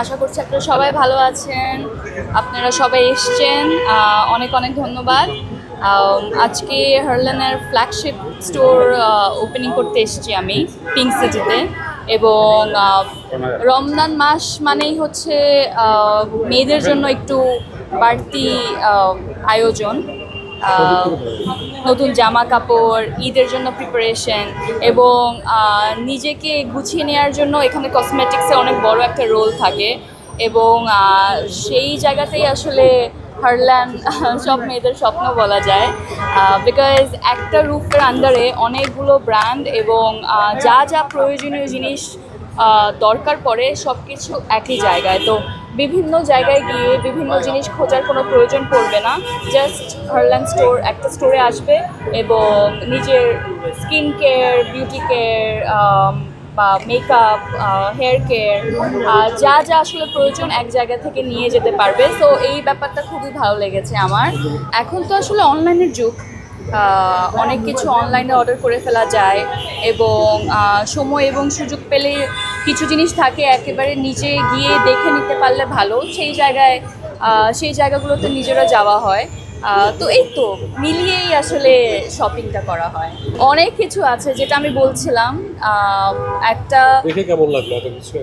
আশা করছি আপনারা সবাই ভালো আছেন, আপনারা সবাই এসছেন, অনেক অনেক ধন্যবাদ। আজকে হারল্যানের ফ্ল্যাগশিপ স্টোর ওপেনিং করতে এসেছি আমি পিঙ্ক সিটিতে। এবং রমজান মাস মানেই হচ্ছে মেয়েদের জন্য একটু বাড়তি আয়োজন, নতুন জামা কাপড়, ঈদের জন্য প্রিপারেশন এবং নিজেকে গুছিয়ে নেওয়ার জন্য এখানে কসমেটিক্সে অনেক বড় একটা রোল থাকে। এবং সেই জায়গাতেই আসলে হারল্যান সব মেয়েদের স্বপ্ন বলা যায়, বিকজ একটা রুফের আন্ডারে অনেকগুলো ব্র্যান্ড এবং যা যা প্রয়োজনীয় জিনিস দরকার পড়ে সব কিছু একই জায়গায়। তো বিভিন্ন জায়গায় গিয়ে বিভিন্ন জিনিস খোঁজার কোনো প্রয়োজন পড়বে না, জাস্ট হারল্যান স্টোর একটা স্টোরে আসবে এবং নিজের স্কিন কেয়ার, বিউটি কেয়ার বা মেকআপ, হেয়ার কেয়ার, যা যা আসলে প্রয়োজন এক জায়গা থেকে নিয়ে যেতে পারবে। তো এই ব্যাপারটা খুবই ভালো লেগেছে আমার। এখন তো আসলে অনলাইনের যুগ, অনেক কিছু অনলাইনে অর্ডার করে ফেলা যায় এবং সময় এবং সুযোগ পেলে কিছু জিনিস থাকে একেবারে নিজে গিয়ে দেখে নিতে পারলে ভালো, সেই জায়গাগুলোতে নিজেরা যাওয়া হয়। তো এই তো মিলিয়েই আসলে শপিংটা করা হয়। অনেক কিছু আছে যেটা আমি বলছিলাম, একটা দেখে কেমন লাগলো এত কিছু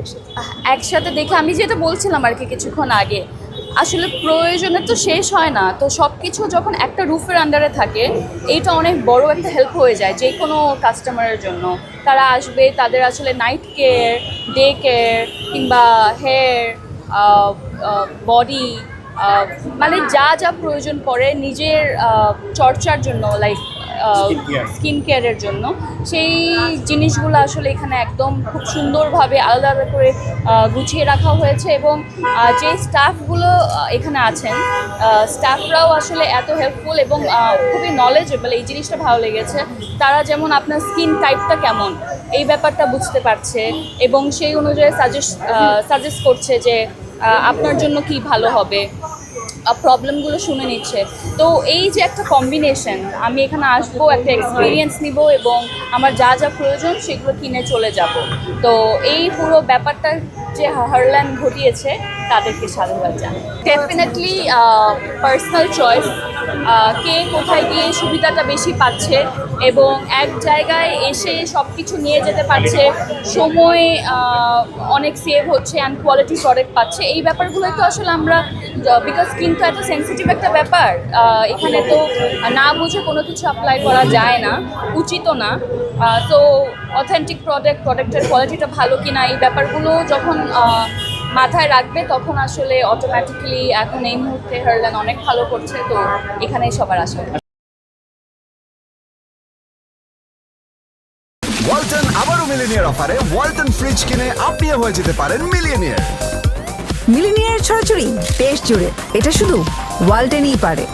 একসাথে দেখে আমি যেটা বলছিলাম আর কি কিছুক্ষণ আগে, আসলে প্রয়োজনের তো শেষ হয় না। তো সব কিছু যখন একটা রুফের আন্ডারে থাকে, এইটা অনেক বড় একটা হেল্প হয়ে যায় যে কোনো কাস্টমারের জন্য। তারা আসবে, তাদের আসলে নাইট কেয়ার, ডে কেয়ার কিংবা হেয়ার, বডি, মানে যা যা প্রয়োজন পড়ে নিজের চর্চার জন্য, লাইক স্কিন কেয়ারের জন্য, সেই জিনিসগুলো আসলে এখানে একদম খুব সুন্দরভাবে আলাদা আলাদা করে গুছিয়ে রাখা হয়েছে। এবং যে স্টাফগুলো এখানে আছেন, স্টাফরাও আসলে এত হেল্পফুল এবং খুবই নলেজেবল। এই জিনিসটা ভালো লেগেছে। তারা যেমন আপনার স্কিন টাইপটা কেমন এই ব্যাপারটা বুঝতে পারছে এবং সেই অনুযায়ী সাজেস্ট করছে যে আপনার জন্য কি ভালো হবে, প্রবলেমগুলো শুনে নিচ্ছে। তো এই যে একটা কম্বিনেশন, আমি এখানে আসবো, একটা এক্সপিরিয়েন্স নিব এবং আমার যা যা প্রয়োজন সেগুলো কিনে চলে যাব। তো এই পুরো ব্যাপারটা যে হারল্যান ঘটিয়েছে তাদেরকে সাধুবাদ জানাই। ডেফিনেটলি পার্সোনাল চয়েস, কে কোথায় গিয়ে সুবিধাটা বেশি পাচ্ছে এবং এক জায়গায় এসে সব কিছু নিয়ে যেতে পারছে, সময় অনেক সেভ হচ্ছে অ্যান্ড কোয়ালিটি প্রোডাক্ট পাচ্ছে। এই ব্যাপারগুলোই তো আসলে আমরা, বিকজ স্কিন তো এত সেন্সিটিভ একটা ব্যাপার, এখানে তো না বুঝে কোনো কিছু অ্যাপ্লাই করা যায় না, উচিতও না। তো অথেন্টিক প্রোডাক্টের কোয়ালিটিটা ভালো কিনা এই ব্যাপারগুলো যখন মাথায় রাখবে তখন আসলে অটোমেটিক্যালি এখন এই মুহূর্তে হারল্যান অনেক ভালো করছে। তো এখানেই সবার আসা। ওয়ালটন আবারও মিলিনিয়ার অফারে ওয়ালটন ফ্রিজ কিনে আপনিও হয়ে যেতে পারেন মিলিয়নিয়ার। মিলিনিয়ার ছড়াছড়ি দেশ জুড়ে, এটা শুধু ওয়ালটেনই পারে।